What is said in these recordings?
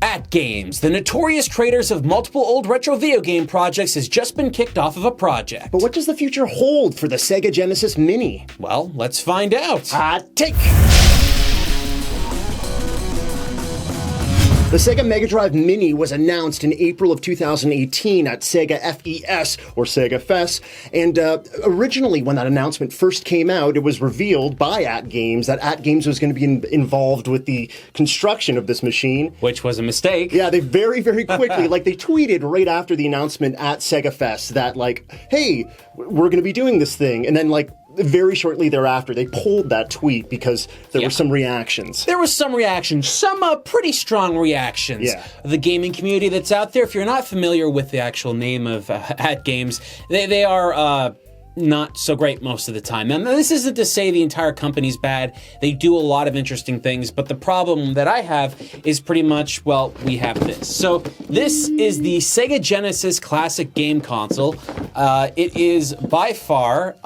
AtGames, the notorious creators of multiple old retro video game projects, has just been kicked off of a project. But what does the future hold for the Sega Genesis Mini? Well, let's find out. Hot take! The Sega Mega Drive Mini was announced in April of 2018 at Sega FES, or Sega Fest, and originally when that announcement first came out, it was revealed by AtGames that AtGames was going to be involved with the construction of this machine. Which was a mistake. Yeah, they very, very quickly, they tweeted right after the announcement at Sega Fest that, hey, we're going to be doing this thing, and then, very shortly thereafter, they pulled that tweet because there were some reactions. There was some reactions, some pretty strong reactions. Yeah. The gaming community that's out there, if you're not familiar with the actual name of AtGames, they are not so great most of the time. Now, this isn't to say the entire company's bad. They do a lot of interesting things, but the problem that I have is pretty much, we have this. So this is the Sega Genesis Classic Game Console. It is by far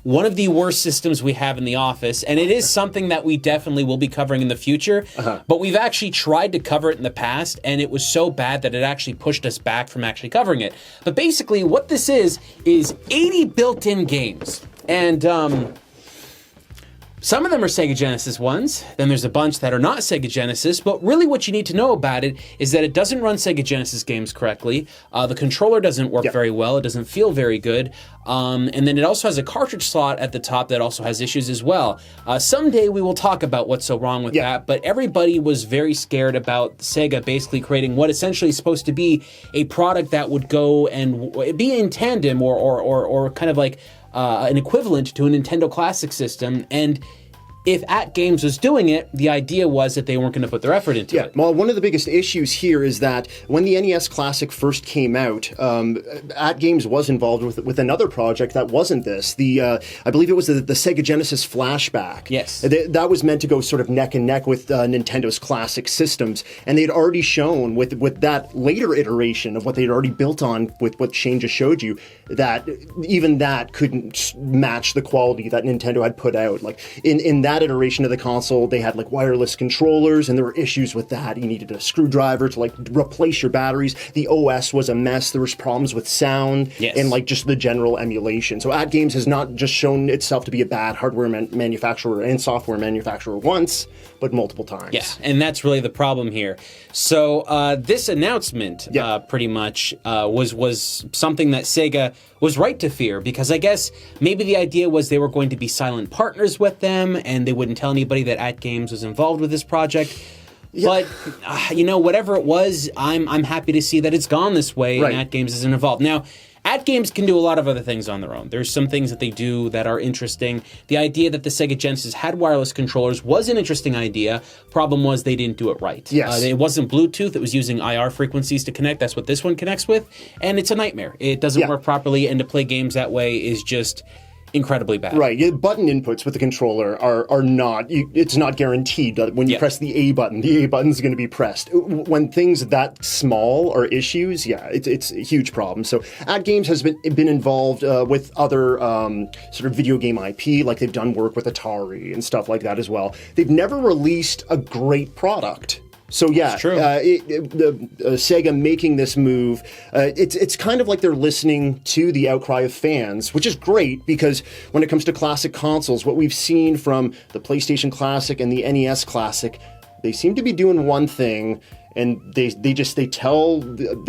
one of the worst systems we have in the office, and it is something that we definitely will be covering in the future, but we've actually tried to cover it in the past, and it was so bad that it actually pushed us back from actually covering it. But basically, what this is 80 built-in games, and some of them are Sega Genesis ones, then there's a bunch that are not Sega Genesis, but really what you need to know about it is that it doesn't run Sega Genesis games correctly, the controller doesn't work very well, it doesn't feel very good, and then it also has a cartridge slot at the top that also has issues as well. Someday we will talk about what's so wrong with that, but everybody was very scared about Sega basically creating what essentially is supposed to be a product that would go and be in tandem or kind of like an equivalent to a Nintendo Classic System, and if AtGames was doing it, the idea was that they weren't going to put their effort into it. Well, one of the biggest issues here is that when the NES Classic first came out, AtGames was involved with another project that wasn't this. I believe it was the Sega Genesis Flashback. Yes. That was meant to go sort of neck and neck with Nintendo's classic systems, and they'd already shown with that later iteration of what they'd already built on with what Shane just showed you, that even that couldn't match the quality that Nintendo had put out. In that iteration of the console, they had wireless controllers, and there were issues with that. You needed a screwdriver to replace your batteries. The OS was a mess. There was problems with sound and just the general emulation. So AtGames has not just shown itself to be a bad hardware manufacturer and software manufacturer once, but multiple times. Yeah, and that's really the problem here. So this announcement pretty much was something that Sega was right to fear, because I guess maybe the idea was they were going to be silent partners with them and they wouldn't tell anybody that AtGames was involved with this project. But, whatever it was, I'm happy to see that it's gone this way and AtGames isn't involved. Now, AtGames can do a lot of other things on their own. There's some things that they do that are interesting. The idea that the Sega Genesis had wireless controllers was an interesting idea. Problem was they didn't do it right. Yes. It wasn't Bluetooth. It was using IR frequencies to connect. That's what this one connects with. And it's a nightmare. It doesn't work properly, and to play games that way is just incredibly bad. Right. Button inputs with the controller are not, it's not guaranteed that when you press the A button is going to be pressed. When things that small are issues, it's a huge problem. So AtGames has been involved with other sort of video game IP, they've done work with Atari and stuff like that as well. They've never released a great product. So It's true. Sega making this move, it's kind of like they're listening to the outcry of fans, which is great, because when it comes to classic consoles, what we've seen from the PlayStation Classic and the NES Classic, they seem to be doing one thing, and they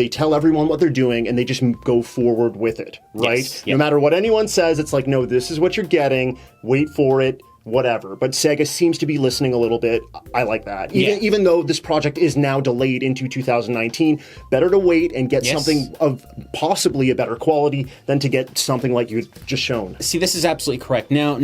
tell everyone what they're doing, and they just go forward with it, right? Yes. No matter what anyone says, it's no, this is what you're getting, wait for it. Whatever, but Sega seems to be listening a little bit. I like that. Even though this project is now delayed into 2019, better to wait and get something of possibly a better quality than to get something like you just shown. See, this is absolutely correct. Now,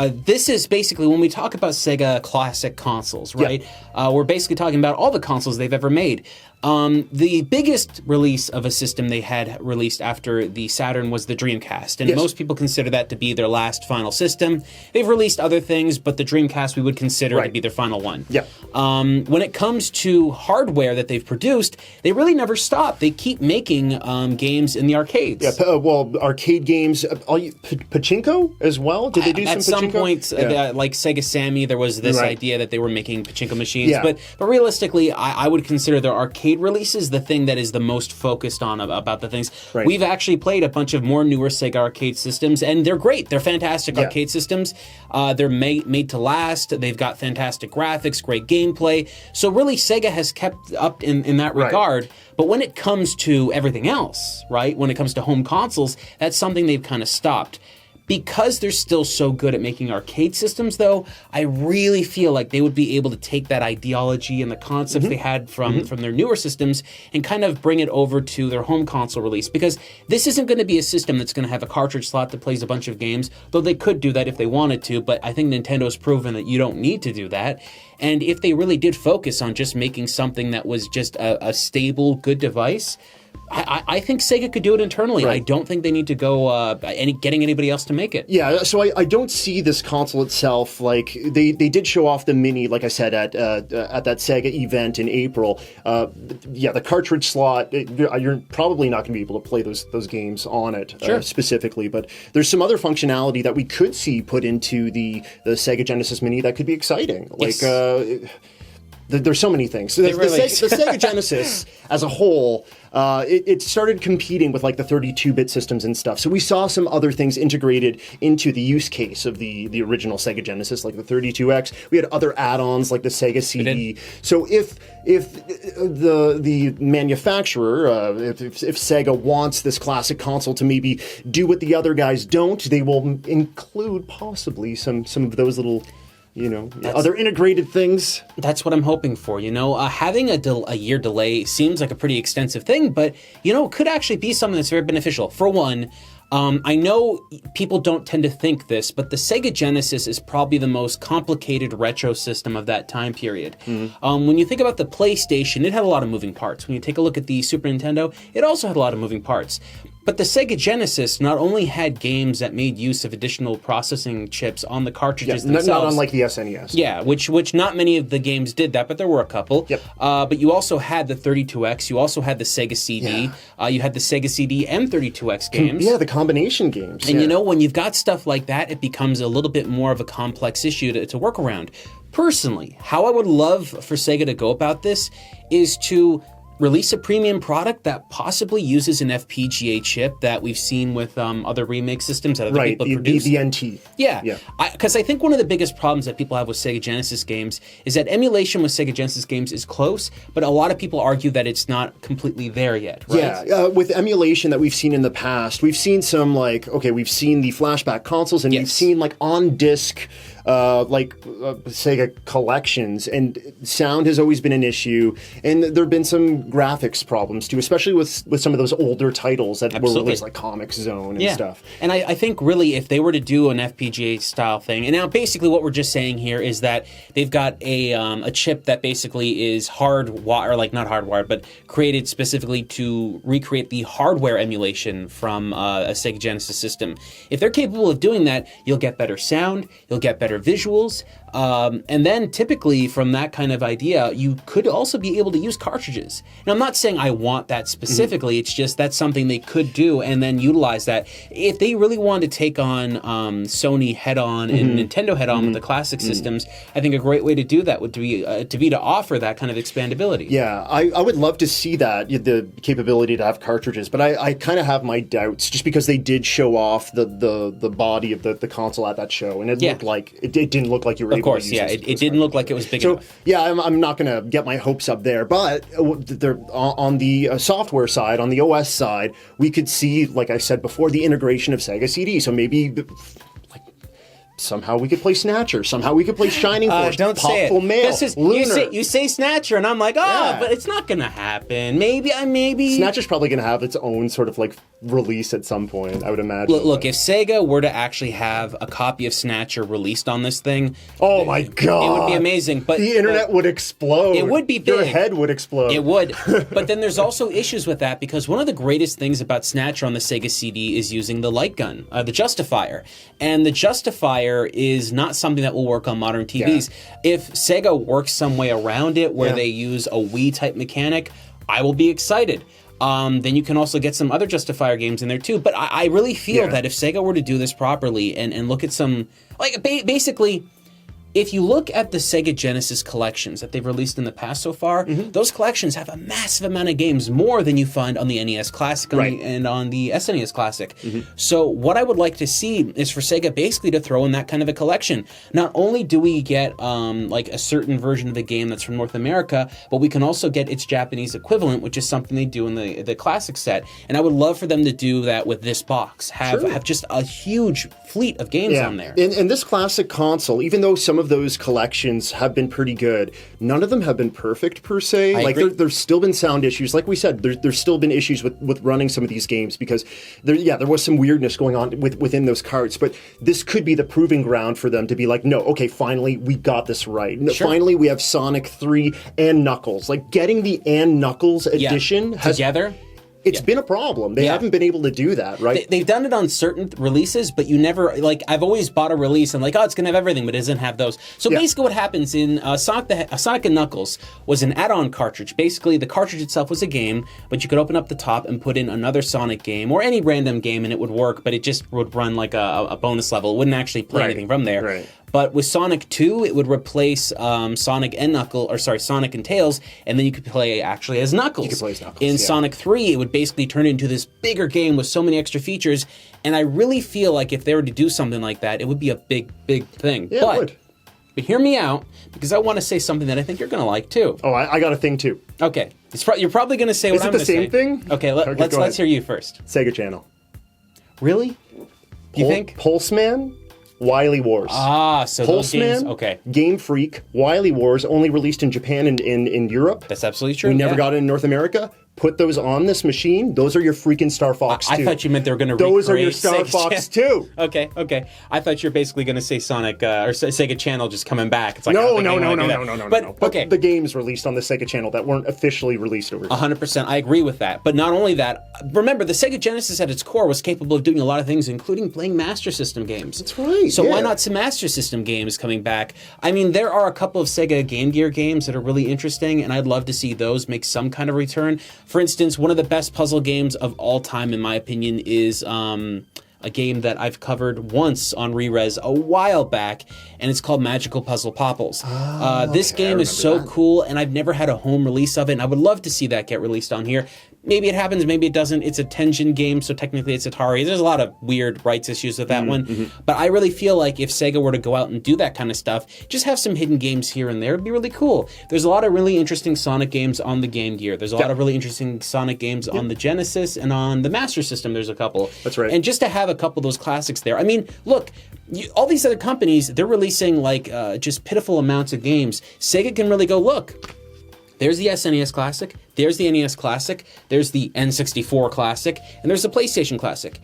this is basically when we talk about Sega classic consoles, right? We're basically talking about all the consoles they've ever made. The biggest release of a system they had released after the Saturn was the Dreamcast, and most people consider that to be their last final system. They've released other things, but the Dreamcast we would consider to be their final one. Yeah. When it comes to hardware that they've produced, they really never stop. They keep making games in the arcades. Yeah, well, arcade games, pachinko as well? Did they do some pachinko? At some point, like Sega Sammy, there was this idea that they were making pachinko machines. Yeah. But realistically, I would consider their arcade releases the thing that is the most focused on about the things. Right. We've actually played a bunch of more newer Sega arcade systems, and they're great. They're fantastic arcade systems. They're made to last. They've got fantastic graphics, great gameplay. So really, Sega has kept up in that regard. But when it comes to everything else, right, when it comes to home consoles, that's something they've kind of stopped. Because they're still so good at making arcade systems, though, I really feel like they would be able to take that ideology and the concepts they had from their newer systems and kind of bring it over to their home console release. Because this isn't going to be a system that's going to have a cartridge slot that plays a bunch of games, though they could do that if they wanted to, but I think Nintendo's proven that you don't need to do that. And if they really did focus on just making something that was just a stable, good device, I think Sega could do it internally. I don't think they need to go getting anybody else to make it. Yeah, so I don't see this console itself, like, they did show off the Mini, like I said, at that Sega event in April. The cartridge slot, you're probably not going to be able to play those games on it specifically, but there's some other functionality that we could see put into the Sega Genesis Mini that could be exciting. Like, there's so many things. So the Sega Genesis as a whole, it started competing with like the 32-bit systems and stuff. So we saw some other things integrated into the use case of the original Sega Genesis, like the 32X. We had other add-ons like the Sega CD. So if the manufacturer, if Sega wants this classic console to maybe do what the other guys don't, they will include possibly some of those little, other integrated things. That's what I'm hoping for. Having a year delay seems like a pretty extensive thing, but, it could actually be something that's very beneficial. For one, I know people don't tend to think this, but the Sega Genesis is probably the most complicated retro system of that time period. When you think about the PlayStation, it had a lot of moving parts. When you take a look at the Super Nintendo, it also had a lot of moving parts. But the Sega Genesis not only had games that made use of additional processing chips on the cartridges themselves. Not unlike the SNES. Yeah, which not many of the games did that, but there were a couple. But you also had the 32X, you also had the Sega CD, you had the Sega CD and 32X games. Yeah, the combination games. And when you've got stuff like that, it becomes a little bit more of a complex issue to work around. Personally, how I would love for Sega to go about this is to release a premium product that possibly uses an FPGA chip that we've seen with other remake systems that other people produce. The NT. Yeah. Because I think one of the biggest problems that people have with Sega Genesis games is that emulation with Sega Genesis games is close, but a lot of people argue that it's not completely there yet, right? Yeah, with emulation that we've seen in the past, we've seen some we've seen the Flashback consoles, and we've seen on-disc Sega collections, and sound has always been an issue, and there have been some graphics problems too, especially with some of those older titles that were released, like Comic Zone and stuff. And I think really if they were to do an FPGA style thing, and now basically what we're just saying here is that they've got a chip that basically is not hardwired, but created specifically to recreate the hardware emulation from a Sega Genesis system. If they're capable of doing that, you'll get better sound, you'll get better visuals, and then typically from that kind of idea, you could also be able to use cartridges. Now, I'm not saying I want that specifically, it's just that's something they could do and then utilize that. If they really wanted to take on Sony head-on and Nintendo head-on with the classic systems, I think a great way to do that would be to offer that kind of expandability. Yeah, I would love to see that, the capability to have cartridges, but I kind of have my doubts just because they did show off the body of the console at that show, and it looked like it didn't look like you were able to use it. It didn't look like it was big enough. Yeah, I'm not going to get my hopes up there, but on the software side, on the OS side, we could see, like I said before, the integration of Sega CD. So maybe somehow we could play Snatcher. Somehow we could play Shining Force. Don't say it. Mail, Lunar. You say Snatcher, and I'm like, but it's not going to happen. Maybe. Snatcher's probably going to have its own sort of release at some point, I would imagine. Look, if Sega were to actually have a copy of Snatcher released on this thing, oh my god, it would be amazing. But the internet would explode. It would be big. Your head would explode. It would. But then there's also issues with that, because one of the greatest things about Snatcher on the Sega CD is using the light gun, the Justifier. And the Justifier is not something that will work on modern TVs. Yeah. If Sega works some way around it where they use a Wii-type mechanic, I will be excited. Then you can also get some other Justifier games in there too. But I really feel that if Sega were to do this properly and look at some, like, basically, if you look at the Sega Genesis collections that they've released in the past so far, those collections have a massive amount of games, more than you find on the NES Classic and on the SNES Classic. So what I would like to see is for Sega basically to throw in that kind of a collection. Not only do we get like a certain version of the game that's from North America, but we can also get its Japanese equivalent, which is something they do in the Classic set. And I would love for them to do that with this box. Have just a huge fleet of games on there. And this Classic console, even though some of those collections have been pretty good, none of them have been perfect per se. Like there's still been sound issues. Like we said, there's still been issues with running some of these games, because there was some weirdness going on within those carts. But this could be the proving ground for them to be like, no, okay, finally we got this right. Finally we have Sonic 3 and Knuckles. Like getting the and Knuckles edition together. It's been a problem. They haven't been able to do that, right? They've done it on certain releases, but you never, like, I've always bought a release and like, oh, it's going to have everything, but it doesn't have those. So basically what happens in Sonic and Knuckles was an add-on cartridge. Basically, the cartridge itself was a game, but you could open up the top and put in another Sonic game or any random game and it would work, but it just would run like a bonus level. It wouldn't actually play anything from there. Right. But with Sonic 2, it would replace Sonic and Tails, and then you could play actually as Knuckles. You could play as Knuckles, in Sonic 3, it would basically turn into this bigger game with so many extra features, and I really feel like if they were to do something like that, it would be a big, big thing. Yeah, it would. But hear me out, because I want to say something that I think you're going to like, too. Oh, I got a thing, too. Okay. You're probably going to say what I'm going to say. Is it the same thing? Okay, let's hear you first. Sega Channel. Really? You think? Pulseman? Wily Wars. So those games, okay. Game Freak, Wily Wars, only released in Japan and in Europe. That's absolutely true. We never got it in North America. Put those on this machine. Those are your freaking Star Fox 2. I thought you meant they were going to Those are your Star Fox 2. Okay. I thought you were basically going to say Sonic or Sega Channel just coming back. It's like, no. But the games released on the Sega Channel that weren't officially released over here. 100%. I agree with that. But not only that, remember, the Sega Genesis at its core was capable of doing a lot of things, including playing Master System games. That's right. So why not some Master System games coming back? I mean, there are a couple of Sega Game Gear games that are really interesting, and I'd love to see those make some kind of return. For instance, one of the best puzzle games of all time, in my opinion, is a game that I've covered once on Rerez a while back, and it's called Magical Puzzle Popples. This game is so cool, and I've never had a home release of it, and I would love to see that get released on here. Maybe it happens, maybe it doesn't. It's a Tengen game, so technically it's Atari. There's a lot of weird rights issues with that one. But I really feel like if Sega were to go out and do that kind of stuff, just have some hidden games here and there, it'd be really cool. There's a lot of really interesting Sonic games on the Game Gear. There's a lot of really interesting Sonic games on the Genesis, and on the Master System there's a couple. That's right. And just to have a couple of those classics there. I mean, look, all these other companies, they're releasing like just pitiful amounts of games. Sega can really go, look, there's the SNES Classic, there's the NES Classic, there's the N64 Classic, and there's the PlayStation Classic.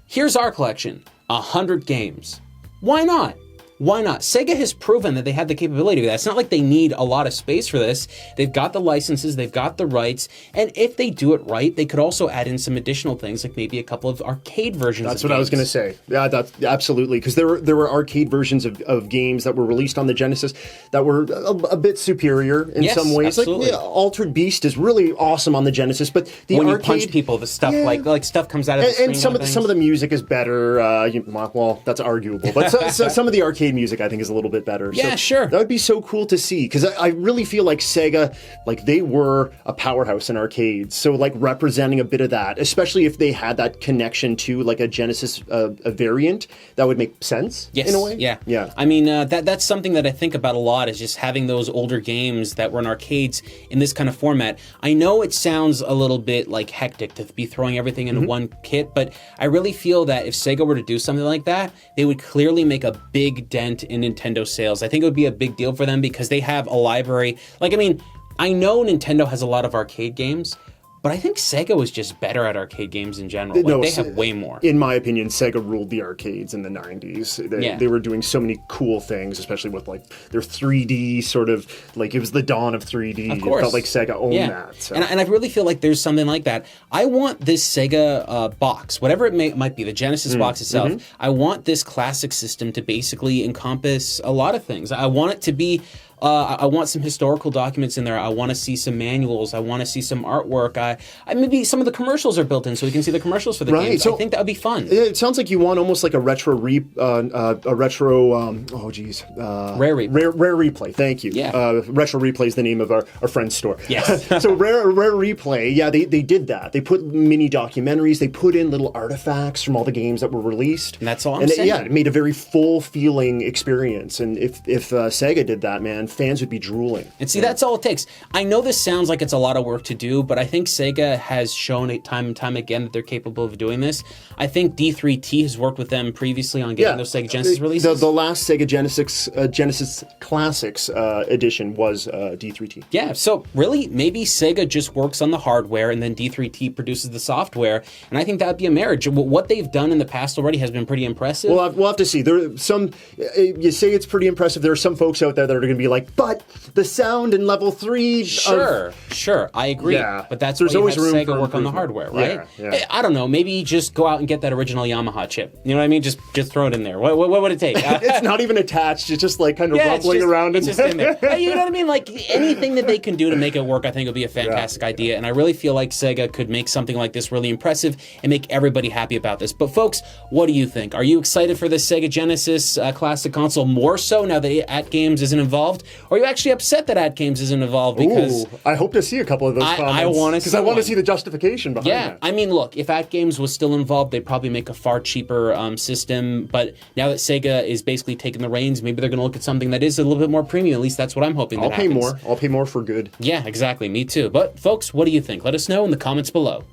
Here's our collection, 100 games. Why not? Why not? Sega has proven that they have the capability of that. It's not like they need a lot of space for this. They've got the licenses, they've got the rights, and if they do it right, they could also add in some additional things, like maybe a couple of arcade versions That's of what games. I was going to say. Yeah, that's absolutely, because there were arcade versions of games that were released on the Genesis that were a bit superior in some ways. Absolutely. Like Altered Beast is really awesome on the Genesis, but the when arcade, you punch people, the stuff like stuff comes out of the screen. And some of the music is better. Well, that's arguable, but some of the arcade music I think is a little bit better. Yeah, so sure. That would be so cool to see, because I really feel like Sega, like they were a powerhouse in arcades. So like representing a bit of that, especially if they had that connection to like a Genesis a variant, that would make sense in a way. Yeah. I mean, that's something that I think about a lot, is just having those older games that were in arcades in this kind of format. I know it sounds a little bit like hectic to be throwing everything into one kit, but I really feel that if Sega were to do something like that, they would clearly make a big dent in Nintendo sales. I think it would be a big deal for them because they have a library. Like, I mean, I know Nintendo has a lot of arcade games, But I think Sega was just better at arcade games in general. Like, they have way more. In my opinion, Sega ruled the arcades in the 90s. They were doing so many cool things, especially with like their 3D sort of, like it was the dawn of 3D. Of course. It felt like Sega owned that. So. And I really feel like there's something like that. I want this Sega box, whatever it might be, the Genesis box itself, I want this classic system to basically encompass a lot of things. I want it to be... I want some historical documents in there. I want to see some manuals. I want to see some artwork. Maybe some of the commercials are built in, so we can see the commercials for the games. So I think that would be fun. It sounds like you want almost like a retro rare replay. Thank you. Yeah. Retro Replay is the name of our friend's store. Yes. So rare replay. Yeah, they did that. They put mini documentaries. They put in little artifacts from all the games that were released. And that's all I'm saying. Yeah, it made a very full feeling experience. And if Sega did that, man, fans would be drooling. And see, that's all it takes. I know this sounds like it's a lot of work to do, but I think Sega has shown it time and time again that they're capable of doing this. I think D3T has worked with them previously on getting those Sega Genesis releases. The last Sega Genesis Classics edition was D3T. Yeah, so really, maybe Sega just works on the hardware and then D3T produces the software, and I think that would be a marriage. What they've done in the past already has been pretty impressive. Well, we'll have to see. There are some, you say it's pretty impressive. There are some folks out there that are going to be like, but the sound in level 3... Sure, I agree. Yeah. But that's why you have Sega work on the hardware, right? Yeah. I don't know, maybe just go out and get that original Yamaha chip. You know what I mean? Just throw it in there. What would it take? It's not even attached. It's just like kind of rumbling around. It's just in there. You know what I mean? Like anything that they can do to make it work, I think would be a fantastic idea. And I really feel like Sega could make something like this really impressive and make everybody happy about this. But folks, what do you think? Are you excited for the Sega Genesis Classic console more so now that AtGames isn't involved? Or are you actually upset that AtGames isn't involved? Because I hope to see a couple of those comments. I want to because I want to see the justification behind that. I mean, look, if AtGames was still involved, they'd probably make a far cheaper system. But now that Sega is basically taking the reins, maybe they're going to look at something that is a little bit more premium. At least that's what I'm hoping. I'll pay more for good. Yeah, exactly. Me too. But folks, what do you think? Let us know in the comments below.